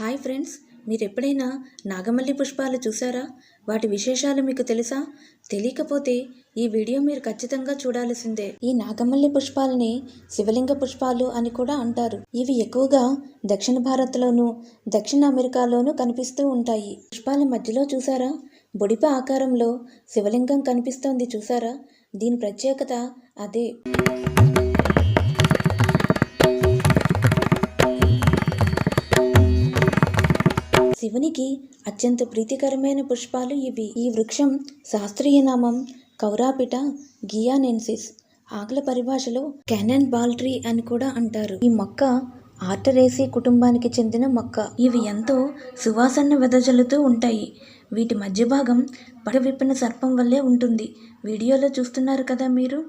Hi friends, మీరు ఎప్పుడైనా నాగమల్లి పుష్పాలు చూసారా? వాటి విశేషాలు మీకు తెలుసా? తెలియకపోతే ఈ వీడియో మీరు ఖచ్చితంగా చూడాల్సిందే. ఈ నాగమల్లి పుష్పాలని శివలింగ పుష్పాలు అని కూడా అంటారు. ఇవి ఎక్కువగా దక్షిణ భారత్లోను, దక్షిణ అమెరికాలోను కనిపిస్తూ ఉంటాయి. పుష్పాల మధ్యలో చూసారా, బొడిప ఆకారంలో శివలింగం కనిపిస్తోంది చూసారా? దీని ప్రత్యేకత అదే. శివునికి అత్యంత ప్రీతికరమైన పుష్పాలు ఇవి. ఈ వృక్షం శాస్త్రీయ నామం కౌరాపిట గియానెన్సిస్. ఆంగ్ల పరిభాషలో క్యానన్ బాల్ ట్రీ అని కూడా అంటారు. ఈ మొక్క ఆర్టరేసి కుటుంబానికి చెందిన మొక్క. ఇవి ఎంతో సువాసన వెదజల్లుతూ ఉంటాయి. వీటి మధ్య భాగం పడవిప్పిన సర్పం వల్లే ఉంటుంది. వీడియోలో చూస్తున్నారు కదా మీరు.